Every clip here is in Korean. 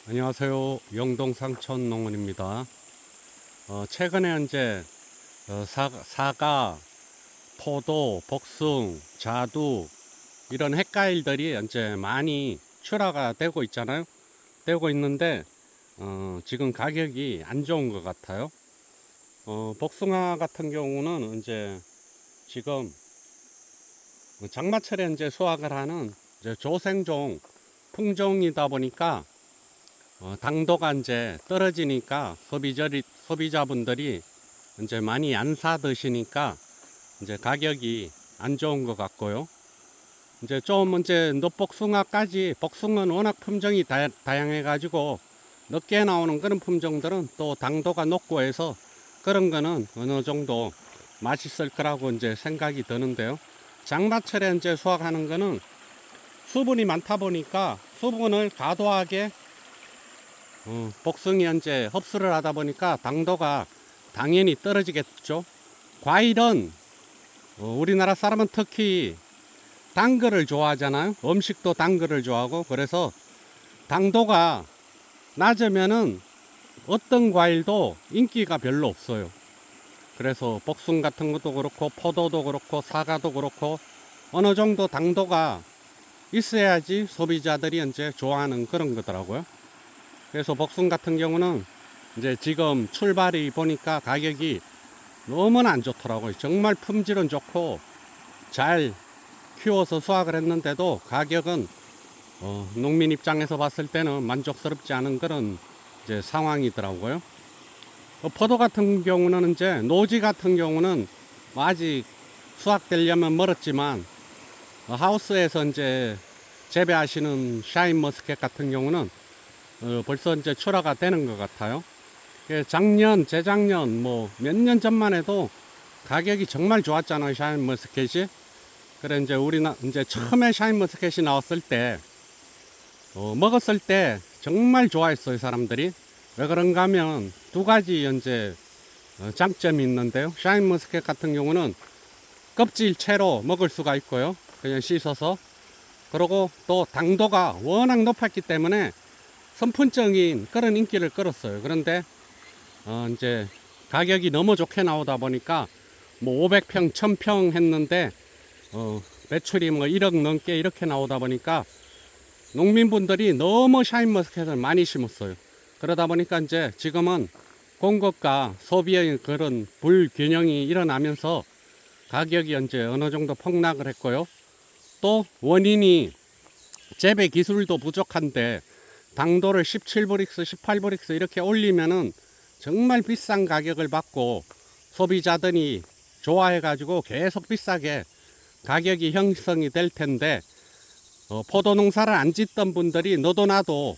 안녕하세요. 영동 상천 농원입니다. 최근에 현재 사과, 포도, 복숭, 자두 이런 핵과일들이 현재 많이 출하가 되고 있잖아요. 되고 있는데 지금 가격이 안 좋은 것 같아요. 복숭아 같은 경우는 이제 지금 장마철에 이제 수확을 하는 이제 조생종 품종이다 보니까 당도가 이제 떨어지니까 소비자분들이 이제 많이 안 사 드시니까 이제 가격이 안 좋은 것 같고요. 이제 좀 이제 늦복숭아까지 복숭아는 워낙 품종이 다양해 가지고 늦게 나오는 그런 품종들은 또 당도가 높고 해서 그런 거는 어느 정도 맛있을 거라고 이제 생각이 드는데요. 장마철에 이제 수확하는 거는 수분이 많다 보니까 수분을 과도하게 복숭이 현재 흡수를 하다 보니까 당도가 당연히 떨어지겠죠. 과일은 우리나라 사람은 특히 단 거를 좋아하잖아요. 음식도 단 거를 좋아하고, 그래서 당도가 낮으면은 어떤 과일도 인기가 별로 없어요. 그래서 복숭 같은 것도 그렇고 포도도 그렇고 사과도 그렇고 어느 정도 당도가 있어야지 소비자들이 이제 좋아하는 그런 거더라고요. 그래서 복숭 같은 경우는 이제 지금 출발이 보니까 가격이 너무나 안 좋더라고요. 정말 품질은 좋고 잘 키워서 수확을 했는데도 가격은 농민 입장에서 봤을 때는 만족스럽지 않은 그런 이제 상황이더라고요. 포도 같은 경우는 이제 노지 같은 경우는 아직 수확되려면 멀었지만 하우스에서 이제 재배하시는 샤인 머스켓 같은 경우는 벌써 이제 출하가 되는 것 같아요. 작년, 재작년, 뭐 몇 년 전만 해도 가격이 정말 좋았잖아요, 샤인 머스켓이. 그래 이제 이제 처음에 샤인 머스켓이 나왔을 때 먹었을 때 정말 좋아했어요, 사람들이. 왜 그런가 하면 두 가지 이제 장점이 있는데요. 샤인 머스켓 같은 경우는 껍질 채로 먹을 수가 있고요, 그냥 씻어서. 그리고 또 당도가 워낙 높았기 때문에 선풍적인 그런 인기를 끌었어요. 그런데 이제 가격이 너무 좋게 나오다 보니까 뭐 500평, 1000평 했는데 매출이 뭐 1억 넘게 이렇게 나오다 보니까 농민분들이 너무 샤인머스켓을 많이 심었어요. 그러다 보니까 이제 지금은 공급과 소비의 그런 불균형이 일어나면서 가격이 이제 어느 정도 폭락을 했고요. 또 원인이 재배 기술도 부족한데 당도를 17브릭스, 18브릭스 이렇게 올리면은 정말 비싼 가격을 받고 소비자들이 좋아해가지고 계속 비싸게 가격이 형성이 될 텐데 포도 농사를 안 짓던 분들이 너도 나도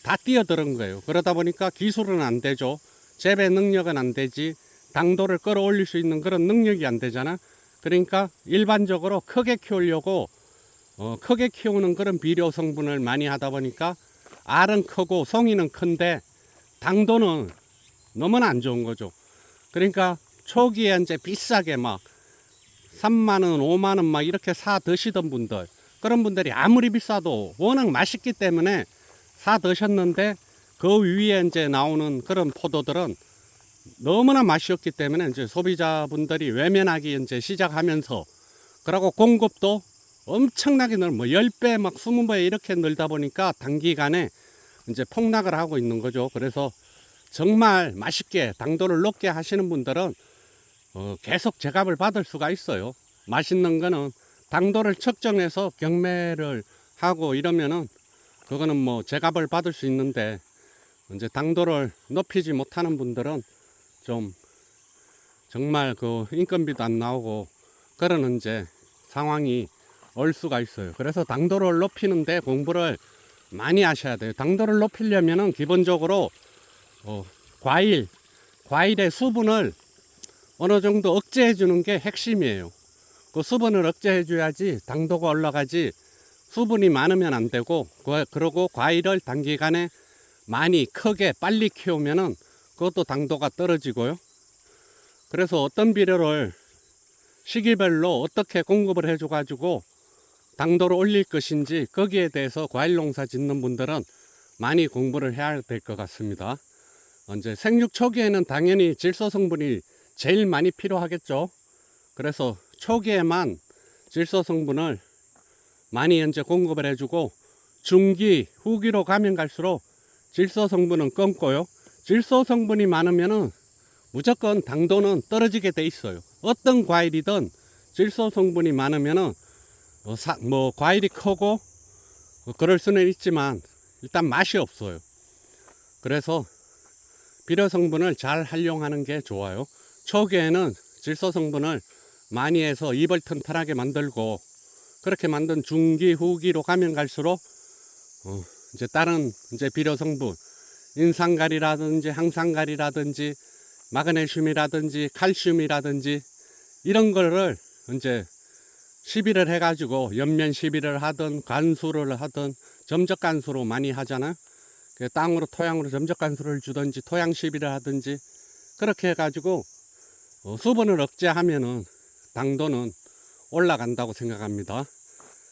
다 뛰어드는 거예요. 그러다 보니까 기술은 안 되죠. 재배 능력은 안 되지. 당도를 끌어올릴 수 있는 그런 능력이 안 되잖아. 그러니까 일반적으로 크게 키우려고 크게 키우는 그런 비료 성분을 많이 하다 보니까 알은 크고 송이는 큰데 당도는 너무나 안 좋은 거죠. 그러니까 초기에 이제 비싸게 막 3만원, 5만원 막 이렇게 사 드시던 분들, 그런 분들이 아무리 비싸도 워낙 맛있기 때문에 사 드셨는데 그 위에 이제 나오는 그런 포도들은 너무나 맛이 없기 때문에 이제 소비자분들이 외면하기 이제 시작하면서, 그리고 공급도 엄청나게 뭐 10배 막 20배 이렇게 늘다 보니까 단기간에 이제 폭락을 하고 있는 거죠. 그래서 정말 맛있게 당도를 높게 하시는 분들은 계속 제값을 받을 수가 있어요. 맛있는 거는 당도를 측정해서 경매를 하고 이러면은 그거는 뭐 제값을 받을 수 있는데, 이제 당도를 높이지 못하는 분들은 좀 정말 그 인건비도 안 나오고 그런 이제 상황이 올 수가 있어요. 그래서 당도를 높이는데 공부를 많이 하셔야 돼요. 당도를 높이려면은 기본적으로 과일의 수분을 어느 정도 억제해 주는 게 핵심이에요. 그 수분을 억제해 줘야지 당도가 올라가지, 수분이 많으면 안 되고, 그리고 과일을 단기간에 많이 크게 빨리 키우면은 그것도 당도가 떨어지고요. 그래서 어떤 비료를 시기별로 어떻게 공급을 해줘 가지고 당도를 올릴 것인지, 거기에 대해서 과일 농사 짓는 분들은 많이 공부를 해야 될 것 같습니다. 이제 생육 초기에는 당연히 질소 성분이 제일 많이 필요하겠죠. 그래서 초기에만 질소 성분을 많이 이제 공급을 해주고, 중기, 후기로 가면 갈수록 질소 성분은 끊고요. 질소 성분이 많으면은 무조건 당도는 떨어지게 돼 있어요. 어떤 과일이든 질소 성분이 많으면은 과일이 크고 그럴 수는 있지만 일단 맛이 없어요. 그래서 비료 성분을 잘 활용하는 게 좋아요. 초기에는 질소 성분을 많이 해서 잎을 튼튼하게 만들고, 그렇게 만든 중기, 후기로 가면 갈수록 이제 다른 이제 비료 성분, 인산가리라든지 항산가리라든지 마그네슘이라든지 칼슘이라든지 이런 거를 이제 시비를 해가지고 연면 시비를 하든 관수를 하든 점적 관수로 많이 하잖아요. 땅으로 토양으로 점적 관수를 주든지 토양 시비를 하든지 그렇게 해가지고 수분을 억제하면은 당도는 올라간다고 생각합니다.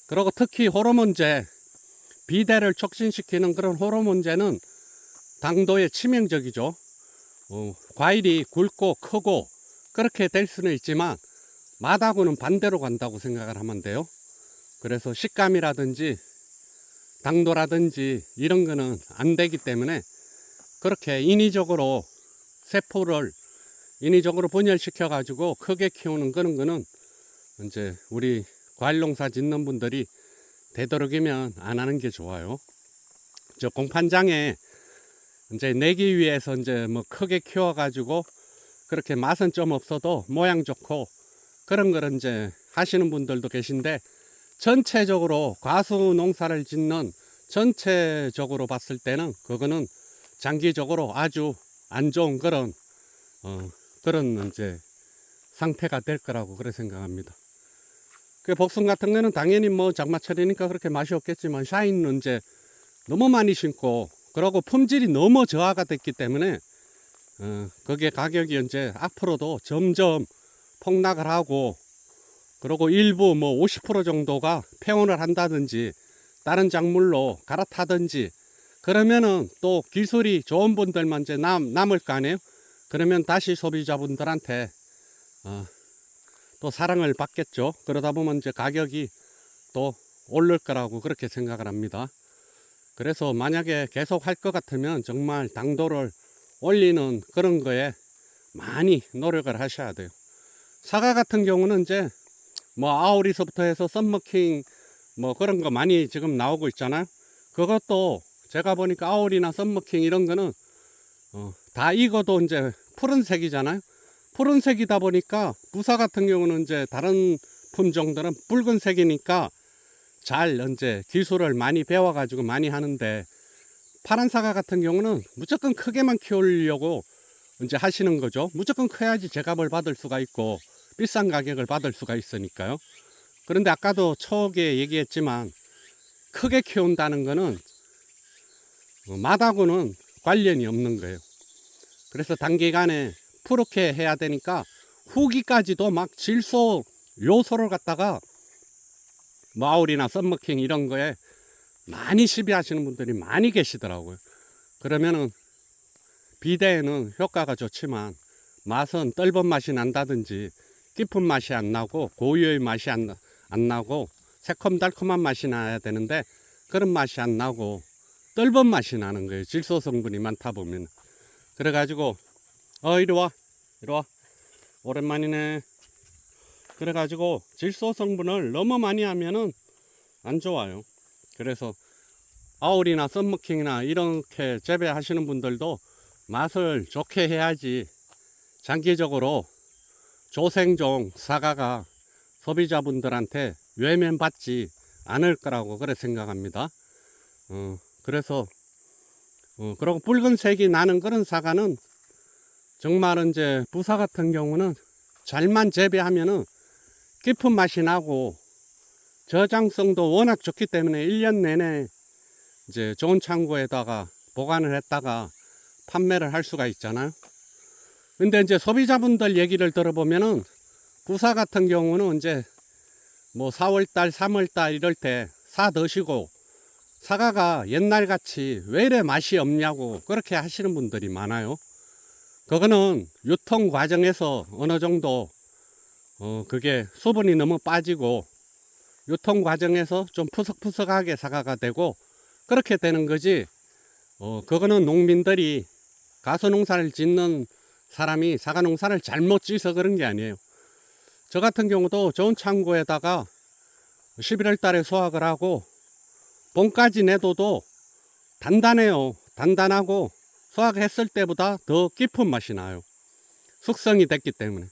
그리고 특히 호르몬제, 비대를 촉진시키는 그런 호르몬제는 당도에 치명적이죠. 과일이 굵고 크고 그렇게 될 수는 있지만 맛하고는 반대로 간다고 생각을 하면 돼요. 그래서 식감이라든지 당도라든지 이런 거는 안 되기 때문에 그렇게 인위적으로 세포를 인위적으로 분열시켜 가지고 크게 키우는 그런 거는 이제 우리 과일 농사 짓는 분들이 되도록이면 안 하는 게 좋아요. 저 공판장에 이제 내기 위해서 이제 뭐 크게 키워 가지고 그렇게 맛은 좀 없어도 모양 좋고 그런 걸 이제 하시는 분들도 계신데, 전체적으로 과수 농사를 짓는 전체적으로 봤을 때는 그거는 장기적으로 아주 안 좋은 그런 이제 상태가 될 거라고 그렇게 생각합니다. 그 복숭 같은 거는 당연히 뭐 장마철이니까 그렇게 맛이 없겠지만, 샤인은 이제 너무 많이 심고 그러고 품질이 너무 저하가 됐기 때문에 그게 가격이 이제 앞으로도 점점 폭락을 하고, 그리고 일부 뭐 50% 정도가 폐원을 한다든지 다른 작물로 갈아타든지 그러면은 또 기술이 좋은 분들만 이제 남을 거 아니에요. 그러면 다시 소비자분들한테 또 사랑을 받겠죠. 그러다 보면 이제 가격이 또 오를 거라고 그렇게 생각을 합니다. 그래서 만약에 계속 할 것 같으면 정말 당도를 올리는 그런 거에 많이 노력을 하셔야 돼요. 사과 같은 경우는 이제 뭐 아오리서부터 해서 썸머킹 뭐 그런 거 많이 지금 나오고 있잖아요. 그것도 제가 보니까 아오리나 썸머킹 이런 거는 다 익어도 이제 푸른색이잖아요. 푸른색이다 보니까 부사 같은 경우는 이제 다른 품종들은 붉은색이니까 잘 이제 기술을 많이 배워가지고 많이 하는데, 파란 사과 같은 경우는 무조건 크게만 키우려고 이제 하시는 거죠. 무조건 커야지 제값을 받을 수가 있고 비싼 가격을 받을 수가 있으니까요. 그런데 아까도 초기에 얘기했지만 크게 키운다는 거는 맛하고는 관련이 없는 거예요. 그래서 단기간에 푸르게 해야 되니까 후기까지도 막 질소 요소를 갖다가 마울이나 썸머킹 이런 거에 많이 시비하시는 분들이 많이 계시더라고요. 그러면은 비대에는 효과가 좋지만 맛은 떫은 맛이 난다든지 깊은 맛이 안 나고 고유의 맛이 안 나고 새콤달콤한 맛이 나야 되는데 그런 맛이 안 나고 떫은 맛이 나는 거예요. 질소 성분이 많다 보면. 그래가지고 이리 와 오랜만이네. 그래가지고 질소 성분을 너무 많이 하면은 안 좋아요. 그래서 아울이나 썸머킹이나 이렇게 재배하시는 분들도 맛을 좋게 해야지 장기적으로 조생종 사과가 소비자분들한테 외면받지 않을 거라고 그래 생각합니다. 그래서 그리고 붉은색이 나는 그런 사과는 정말 이제 부사 같은 경우는 잘만 재배하면은 깊은 맛이 나고 저장성도 워낙 좋기 때문에 1년 내내 이제 좋은 창고에다가 보관을 했다가 판매를 할 수가 있잖아요. 근데 이제 소비자분들 얘기를 들어보면은 부사 같은 경우는 이제 뭐 4월달 3월달 이럴 때 사 드시고 사과가 옛날같이 왜 이래 맛이 없냐고 그렇게 하시는 분들이 많아요. 그거는 유통 과정에서 어느 정도 그게 수분이 너무 빠지고 유통 과정에서 좀 푸석푸석하게 사과가 되고 그렇게 되는 거지. 그거는 농민들이 가수 농사를 짓는 사람이 사과 농사를 잘못 지어서 그런 게 아니에요. 저 같은 경우도 좋은 창고에다가 11월 달에 수확을 하고 봄까지 내둬도 단단해요. 단단하고 수확했을 때보다 더 깊은 맛이 나요. 숙성이 됐기 때문에.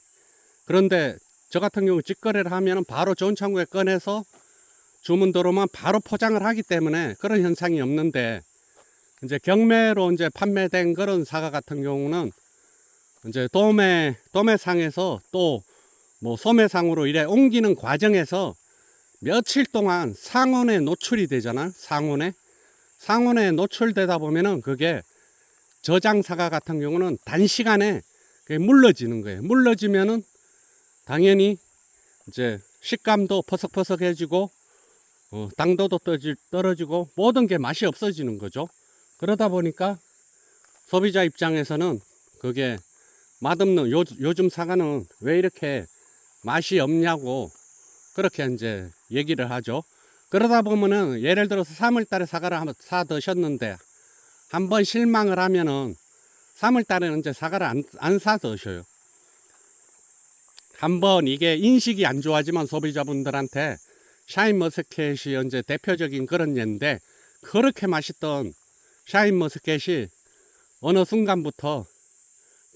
그런데 저 같은 경우 직거래를 하면 바로 좋은 창고에 꺼내서 주문 들어오면 바로 포장을 하기 때문에 그런 현상이 없는데, 이제 경매로 이제 판매된 그런 사과 같은 경우는 이제 도매상에서 또 뭐 소매상으로 이래 옮기는 과정에서 며칠 동안 상온에 노출이 되잖아요. 상온에 노출되다 보면은 그게 저장 사과 같은 경우는 단시간에 그게 물러지는 거예요. 물러지면은 당연히 이제 식감도 퍼석퍼석해지고 당도도 떨어지고 모든 게 맛이 없어지는 거죠. 그러다 보니까 소비자 입장에서는 그게 맛없는 요즘 사과는 왜 이렇게 맛이 없냐고 그렇게 이제 얘기를 하죠. 그러다 보면은 예를 들어서 3월 달에 사과를 한번 사 드셨는데 한번 실망을 하면은 3월 달에는 이제 사과를 안 사 드셔요. 한번 이게 인식이 안 좋아지만 소비자분들한테 샤인머스켓이 이제 대표적인 그런 예인데, 그렇게 맛있던 샤인머스켓이 어느 순간부터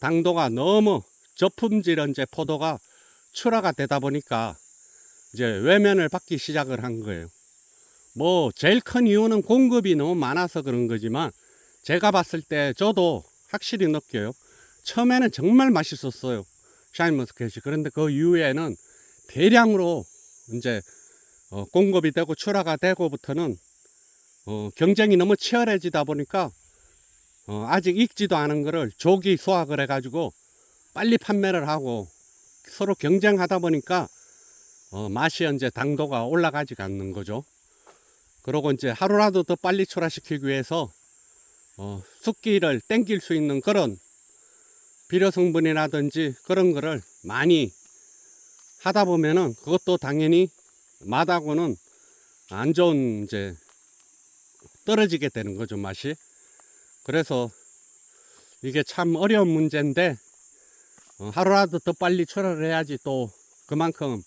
당도가 너무 저품질 이제 포도가 출하가 되다 보니까 이제 외면을 받기 시작을 한 거예요. 뭐 제일 큰 이유는 공급이 너무 많아서 그런 거지만 제가 봤을 때 저도 확실히 느껴요. 처음에는 정말 맛있었어요, 샤인머스켓이. 그런데 그 이후에는 대량으로 이제 공급이 되고 출하가 되고부터는 경쟁이 너무 치열해지다 보니까 아직 익지도 않은 거를 조기 수확을 해가지고 빨리 판매를 하고 서로 경쟁하다 보니까 맛이 이제 당도가 올라가지가 않는 거죠. 그러고 이제 하루라도 더 빨리 출하시키기 위해서 숫기를 땡길 수 있는 그런 비료 성분이라든지 그런 거를 많이 하다 보면은 그것도 당연히 맛하고는 안 좋은 이제 떨어지게 되는 거죠, 맛이. 그래서 이게 참 어려운 문제인데 하루라도 더 빨리 출하를 해야지 또 그만큼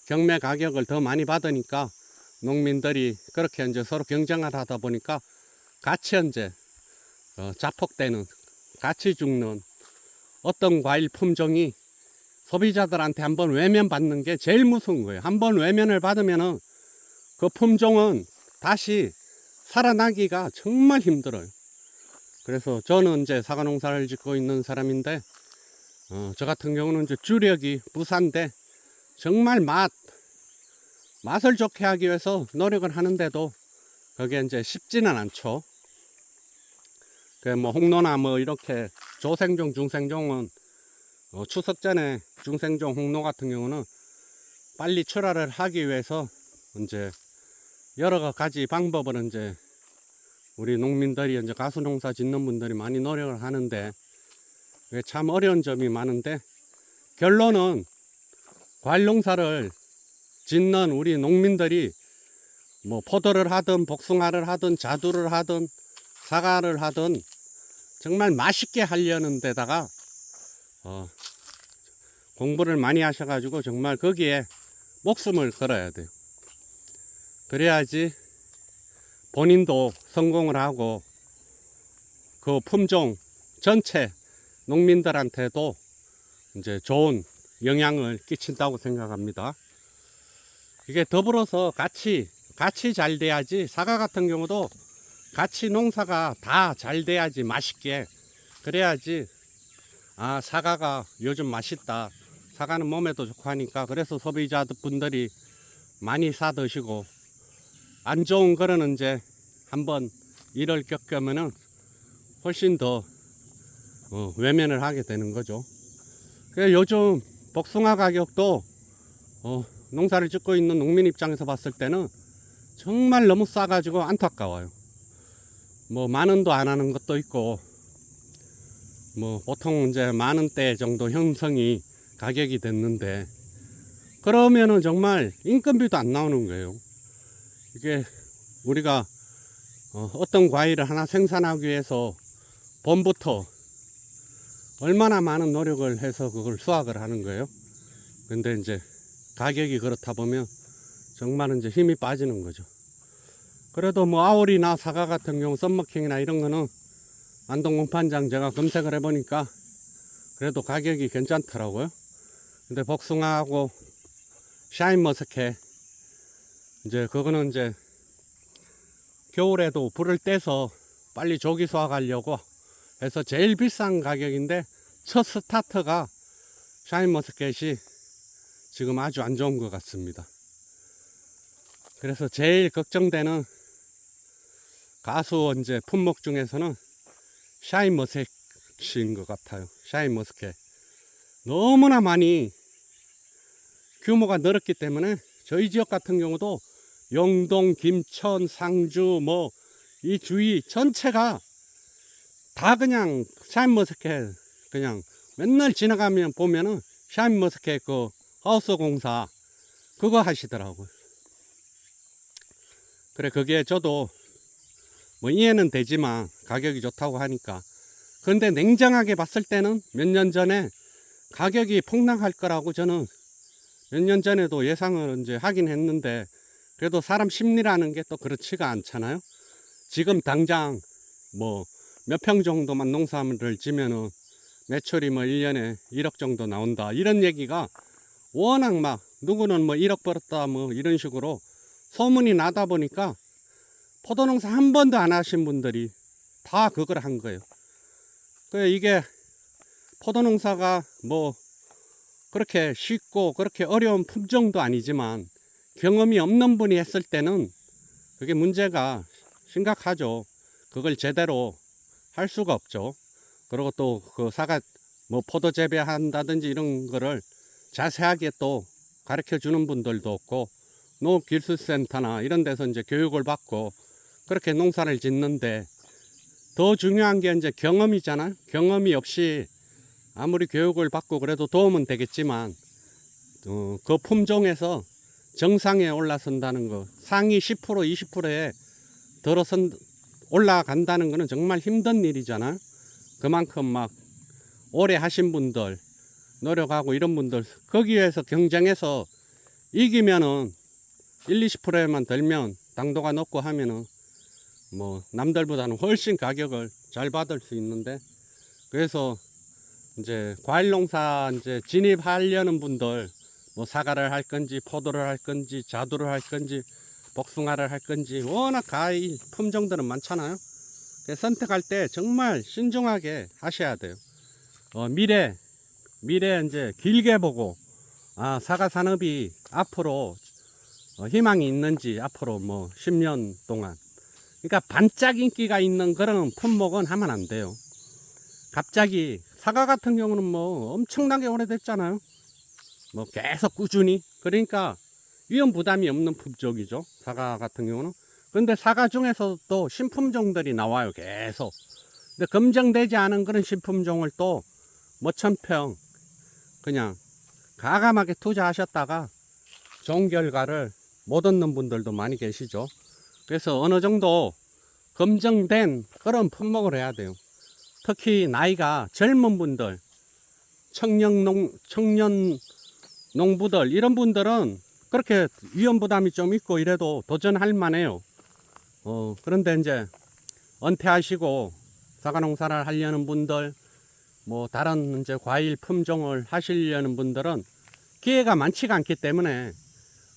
경매 가격을 더 많이 받으니까 농민들이 그렇게 이제 서로 경쟁을 하다 보니까 같이 이제 자폭되는, 같이 죽는 어떤 과일 품종이 소비자들한테 한번 외면받는 게 제일 무서운 거예요. 한번 외면을 받으면은 그 품종은 다시 살아나기가 정말 힘들어요. 그래서 저는 이제 사과 농사를 짓고 있는 사람인데 저 같은 경우는 이제 주력이 부산데 정말 맛을 좋게 하기 위해서 노력을 하는데도 그게 이제 쉽지는 않죠. 그 뭐 홍로나 뭐 이렇게 조생종, 중생종은 추석 전에 중생종 홍로 같은 경우는 빨리 출하를 하기 위해서 이제 여러 가지 방법을 이제 우리 농민들이 이제 가수 농사 짓는 분들이 많이 노력을 하는데 참 어려운 점이 많은데, 결론은 과일 농사를 짓는 우리 농민들이 뭐 포도를 하든 복숭아를 하든 자두를 하든 사과를 하든 정말 맛있게 하려는 데다가 공부를 많이 하셔가지고 정말 거기에 목숨을 걸어야 돼요. 그래야지 본인도 성공을 하고 그 품종 전체 농민들한테도 이제 좋은 영향을 끼친다고 생각합니다. 이게 더불어서 같이 잘 돼야지, 사과 같은 경우도 같이 농사가 다 잘 돼야지 맛있게, 그래야지 아 사과가 요즘 맛있다, 사과는 몸에도 좋고 하니까 그래서 소비자분들이 많이 사 드시고, 안 좋은 거는 이제 한번 일을 겪으면은 훨씬 더 외면을 하게 되는 거죠. 그래서 요즘 복숭아 가격도 농사를 짓고 있는 농민 입장에서 봤을 때는 정말 너무 싸가지고 안타까워요. 뭐 만 원도 안 하는 것도 있고, 뭐 보통 이제 만 원대 정도 형성이 가격이 됐는데, 그러면은 정말 인건비도 안 나오는 거예요. 이게 우리가 어떤 과일을 하나 생산하기 위해서 봄부터 얼마나 많은 노력을 해서 그걸 수확을 하는 거예요. 근데 이제 가격이 그렇다 보면 정말 이제 힘이 빠지는 거죠. 그래도 뭐 아오리나 사과 같은 경우 썸머킹이나 이런 거는 안동공판장 제가 검색을 해보니까 그래도 가격이 괜찮더라고요. 근데 복숭아하고 샤인머스켓, 이제 그거는 이제 겨울에도 불을 떼서 빨리 조기 수확하려고 해서 제일 비싼 가격인데, 첫 스타트가 샤인머스켓이 지금 아주 안 좋은 것 같습니다. 그래서 제일 걱정되는 가수 이제 품목 중에서는 샤인머스켓인 것 같아요. 샤인머스켓 너무나 많이 규모가 늘었기 때문에 저희 지역 같은 경우도 영동, 김천, 상주 뭐 이 주위 전체가 다 그냥 샤인머스켓, 그냥 맨날 지나가면 보면은 샤인머스켓 그 하우스 공사 그거 하시더라고요. 그래, 그게 저도 뭐 이해는 되지만 가격이 좋다고 하니까. 그런데 냉정하게 봤을 때는 몇 년 전에 가격이 폭락할 거라고 저는 몇 년 전에도 예상을 이제 하긴 했는데, 그래도 사람 심리라는 게 또 그렇지가 않잖아요. 지금 당장 뭐 몇 평 정도만 농사를 지면은 매출이 뭐 1년에 1억 정도 나온다, 이런 얘기가 워낙 막 누구는 뭐 1억 벌었다 뭐 이런 식으로 소문이 나다 보니까 포도농사 한 번도 안 하신 분들이 다 그걸 한 거예요. 그 이게 포도농사가 뭐 그렇게 쉽고 그렇게 어려운 품종도 아니지만 경험이 없는 분이 했을 때는 그게 문제가 심각하죠. 그걸 제대로 할 수가 없죠. 그리고 또 그 사과 뭐 포도 재배한다든지 이런 거를 자세하게 또 가르쳐 주는 분들도 없고, 농업기술센터나 이런 데서 이제 교육을 받고 그렇게 농사를 짓는데, 더 중요한 게 이제 경험이잖아요. 경험이 없이 아무리 교육을 받고 그래도 도움은 되겠지만 그 품종에서 정상에 올라선다는 거, 상위 10% 20%에 들어선 올라간다는 거는 정말 힘든 일이잖아요. 그만큼 막 오래 하신 분들, 노력하고 이런 분들, 거기에서 경쟁해서 이기면은 1, 20%에만 들면 당도가 높고 하면은 뭐 남들보다는 훨씬 가격을 잘 받을 수 있는데, 그래서 이제 과일 농사 이제 진입하려는 분들, 뭐 사과를 할 건지 포도를 할 건지 자두를 할 건지 복숭아를 할 건지 워낙 과일 품종들은 많잖아요. 그래서 선택할 때 정말 신중하게 하셔야 돼요. 미래 이제 길게 보고, 사과 산업이 앞으로 희망이 있는지, 앞으로 뭐 10년 동안, 그러니까 반짝 인기가 있는 그런 품목은 하면 안 돼요. 갑자기 사과 같은 경우는 뭐 엄청나게 오래됐잖아요. 뭐 계속 꾸준히. 그러니까 위험 부담이 없는 품종이죠, 사과 같은 경우는. 근데 사과 중에서도 신품종들이 나와요, 계속. 근데 검증되지 않은 그런 신품종을 또 뭐 천평 그냥 가감하게 투자하셨다가 좋은 결과를 못 얻는 분들도 많이 계시죠. 그래서 어느 정도 검증된 그런 품목을 해야 돼요. 특히 나이가 젊은 분들, 청년 농부들, 이런 분들은 그렇게 위험 부담이 좀 있고 이래도 도전할 만해요. 그런데 이제 은퇴하시고 사과 농사를 하려는 분들, 뭐 다른 이제 과일 품종을 하시려는 분들은 기회가 많지가 않기 때문에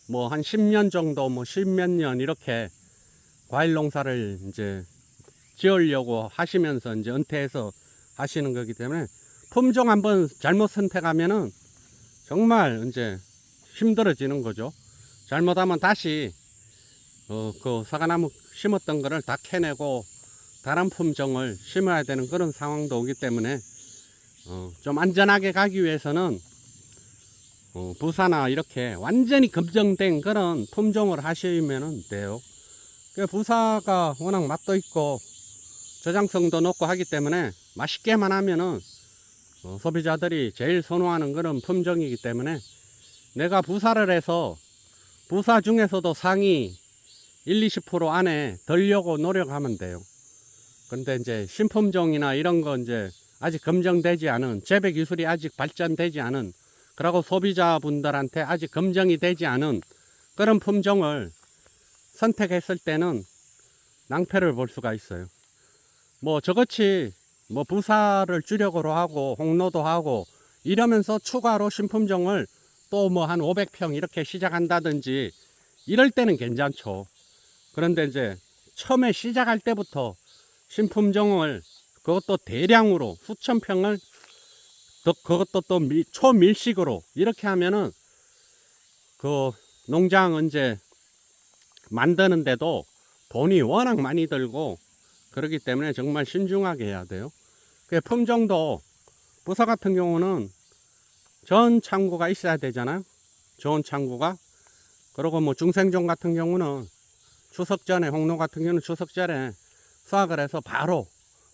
뭐 한 10년 정도, 뭐 10몇 년 이렇게 과일 농사를 이제 지으려고 하시면서 이제 은퇴해서 하시는 거기 때문에, 품종 한번 잘못 선택하면은 정말 이제 힘들어지는 거죠. 잘못하면 다시 그 사과나무 심었던 거를 다 캐내고 다른 품종을 심어야 되는 그런 상황도 오기 때문에 좀 안전하게 가기 위해서는 부사나 이렇게 완전히 검증된 그런 품종을 하시면 돼요. 부사가 워낙 맛도 있고 저장성도 높고 하기 때문에 맛있게만 하면은 소비자들이 제일 선호하는 그런 품종이기 때문에 내가 부사를 해서 부사 중에서도 상위 1, 20% 안에 들려고 노력하면 돼요. 근데 이제 신품종이나 이런 거 이제 아직 검증되지 않은, 재배 기술이 아직 발전되지 않은, 그리고 소비자분들한테 아직 검증이 되지 않은 그런 품종을 선택했을 때는 낭패를 볼 수가 있어요. 뭐 저같이 뭐 부사를 주력으로 하고 홍로도 하고 이러면서 추가로 신품종을 또 뭐 한 500평 이렇게 시작한다든지 이럴 때는 괜찮죠. 그런데 이제 처음에 시작할 때부터 신품종을 그것도 대량으로 수천 평을 그것도 또 초밀식으로 이렇게 하면은 그 농장 이제 만드는데도 돈이 워낙 많이 들고 그렇기 때문에 정말 신중하게 해야 돼요. 그 품종도 부사 같은 경우는 전 창고가 있어야 되잖아요. 좋은 창고가. 그리고 뭐 중생종 같은 경우는 추석 전에, 홍로 같은 경우는 추석 전에 수확을 해서 바로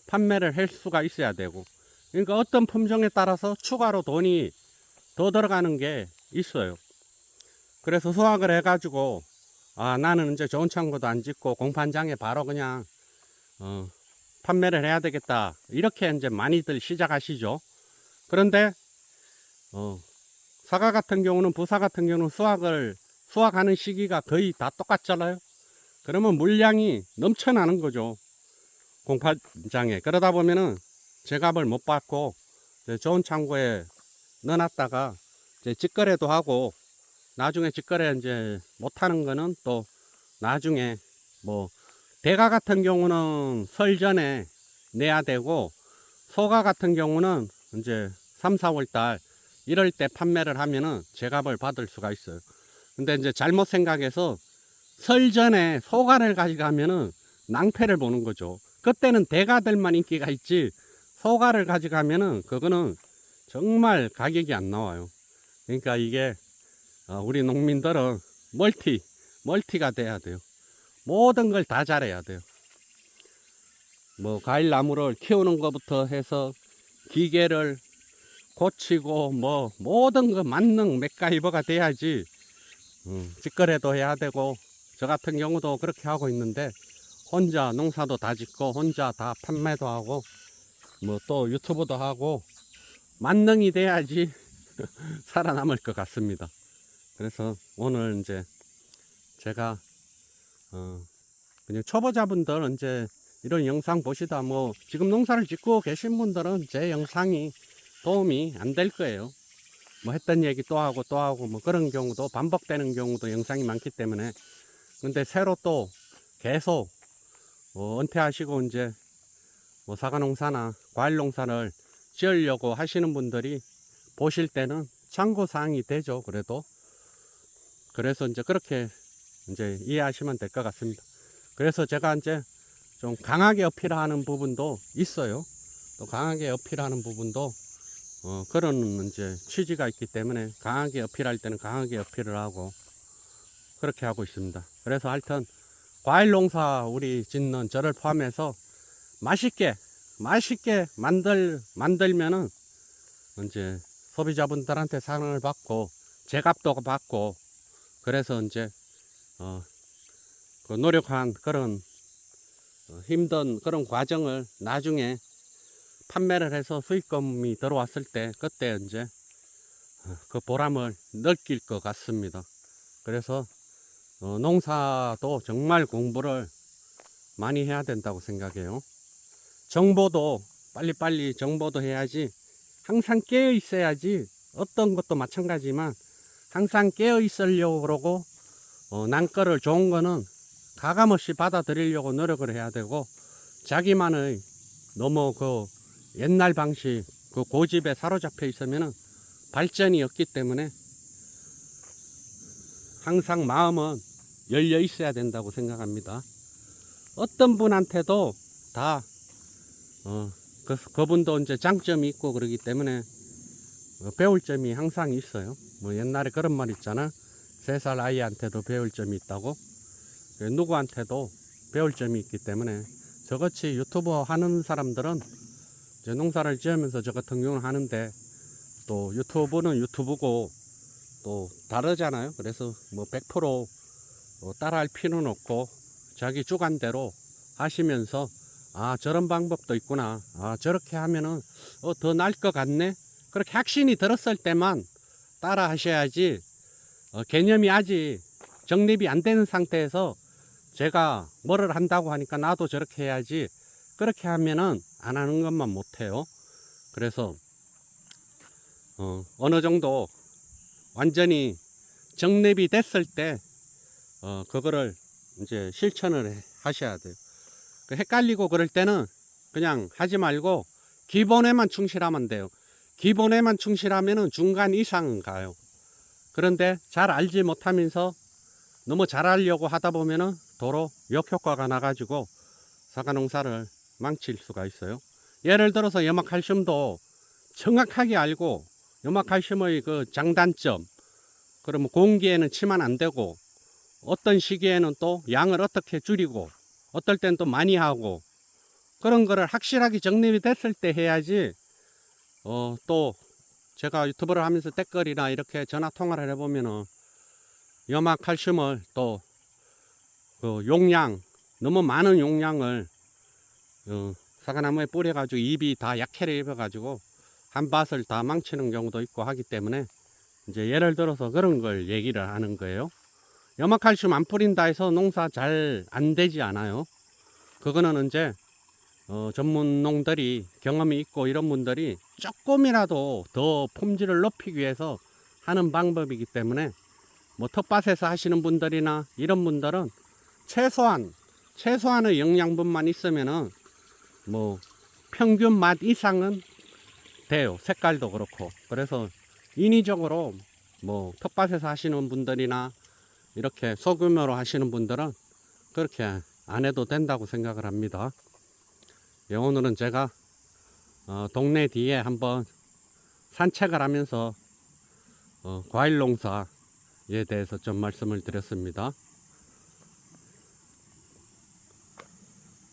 판매를 할 수가 있어야 되고. 그러니까 어떤 품종에 따라서 추가로 돈이 더 들어가는 게 있어요. 그래서 수확을 해가지고 나는 이제 좋은 창고도 안 짓고 공판장에 바로 그냥 판매를 해야 되겠다. 이렇게 이제 많이들 시작하시죠. 그런데 사과 같은 경우는, 부사 같은 경우는 수확하는 시기가 거의 다 똑같잖아요. 그러면 물량이 넘쳐나는 거죠. 공판장에. 그러다 보면은 제값을 못 받고 좋은 창고에 넣어놨다가 이제 직거래도 하고, 나중에 직거래 이제 못하는 거는 또 나중에 뭐 대가 같은 경우는 설 전에 내야 되고, 소가 같은 경우는 이제 3, 4월 달 이럴 때 판매를 하면은 제값을 받을 수가 있어요. 근데 이제 잘못 생각해서 설 전에 소가를 가져가면은 낭패를 보는 거죠. 그때는 대가들만 인기가 있지 소가를 가져가면은 그거는 정말 가격이 안 나와요. 그러니까 이게 우리 농민들은 멀티가 돼야 돼요. 모든 걸 다 잘해야 돼요. 뭐 과일 나무를 키우는 것부터 해서 기계를 고치고 뭐 모든 거 만능 맥가이버가 돼야지 직거래도 해야 되고, 저 같은 경우도 그렇게 하고 있는데 혼자 농사도 다 짓고 혼자 다 판매도 하고 뭐 또 유튜브도 하고 만능이 돼야지 살아남을 것 같습니다. 그래서 오늘 이제 제가 그냥 초보자분들 이제 이런 영상 보시다 뭐 지금 농사를 짓고 계신 분들은 제 영상이 도움이 안 될 거예요. 뭐 했던 얘기 또 하고 뭐 그런 경우도 반복되는 경우도 영상이 많기 때문에. 근데 새로 또 계속 은퇴하시고 이제 뭐 사과 농사나 과일 농사를 지으려고 하시는 분들이 보실 때는 참고 사항이 되죠. 그래서 이제 그렇게 이제 이해하시면 될 것 같습니다. 그래서 제가 이제 좀 강하게 어필하는 부분도 있어요. 또 강하게 어필하는 부분도 그런 이제 취지가 있기 때문에 강하게 어필할 때는 강하게 어필을 하고 그렇게 하고 있습니다. 그래서 하여튼 과일 농사 우리 짓는 저를 포함해서 맛있게 만들면은 이제 소비자분들한테 사랑을 받고 제값도 받고, 그래서 이제 그 노력한 그런 힘든 그런 과정을 나중에 판매를 해서 수익금이 들어왔을 때 그때 이제 그 보람을 느낄 것 같습니다. 그래서 농사도 정말 공부를 많이 해야 된다고 생각해요. 정보도 빨리빨리 정보도 해야지, 항상 깨어 있어야지. 어떤 것도 마찬가지지만 항상 깨어 있으려고 그러고 난 거를 좋은 거는 가감없이 받아들이려고 노력을 해야 되고, 자기만의 너무 그 옛날 방식 그 고집에 사로잡혀 있으면은 발전이 없기 때문에 항상 마음은 열려 있어야 된다고 생각합니다. 어떤 분한테도 다 그분도 이제 장점이 있고 그러기 때문에 배울 점이 항상 있어요. 뭐 옛날에 그런 말 있잖아. 3살 아이한테도 배울 점이 있다고. 누구한테도 배울 점이 있기 때문에 저같이 유튜버 하는 사람들은 이제 농사를 지으면서 저 같은 경우는 하는데, 또 유튜브는 유튜브고 또 다르잖아요. 그래서 뭐 100% 따라할 필요는 없고 자기 주관대로 하시면서, 아 저런 방법도 있구나, 아 저렇게 하면은 더 나을 것 같네, 그렇게 확신이 들었을 때만 따라 하셔야지, 개념이 아직 정립이 안 되는 상태에서 제가 뭐를 한다고 하니까 나도 저렇게 해야지, 그렇게 하면은 안 하는 것만 못해요. 그래서 어느 정도 완전히 정립이 됐을 때 그거를 이제 실천을 하셔야 돼요. 헷갈리고 그럴 때는 그냥 하지 말고 기본에만 충실하면 돼요. 기본에만 충실하면은 중간 이상은 가요. 그런데 잘 알지 못하면서 너무 잘하려고 하다 보면은 도로 역효과가 나가지고 사과 농사를 망칠 수가 있어요. 예를 들어서 염화칼슘도 정확하게 알고 염화칼슘의 그 장단점, 그러면 공기에는 치면 안 되고 어떤 시기에는 또 양을 어떻게 줄이고 어떨 땐 또 많이 하고, 그런 거를 확실하게 정립이 됐을 때 해야지. 또 제가 유튜브를 하면서 댓글이나 이렇게 전화 통화를 해보면은 염화칼슘을 또 그 용량, 너무 많은 용량을 사과나무에 뿌려가지고 잎이 다 약해를 입어가지고 한 밭을 다 망치는 경우도 있고 하기 때문에, 이제 예를 들어서 그런 걸 얘기를 하는 거예요. 염화칼슘 안 뿌린다 해서 농사 잘 안 되지 않아요. 그거는 이제 전문농들이, 경험이 있고 이런 분들이 조금이라도 더 품질을 높이기 위해서 하는 방법이기 때문에, 뭐 텃밭에서 하시는 분들이나 이런 분들은 최소한의 영양분만 있으면은 뭐 평균 맛 이상은 돼요. 색깔도 그렇고. 그래서 인위적으로 뭐 텃밭에서 하시는 분들이나 이렇게 소규모로 하시는 분들은 그렇게 안 해도 된다고 생각을 합니다. 예, 오늘은 제가 동네 뒤에 한번 산책을 하면서 과일 농사에 대해서 좀 말씀을 드렸습니다.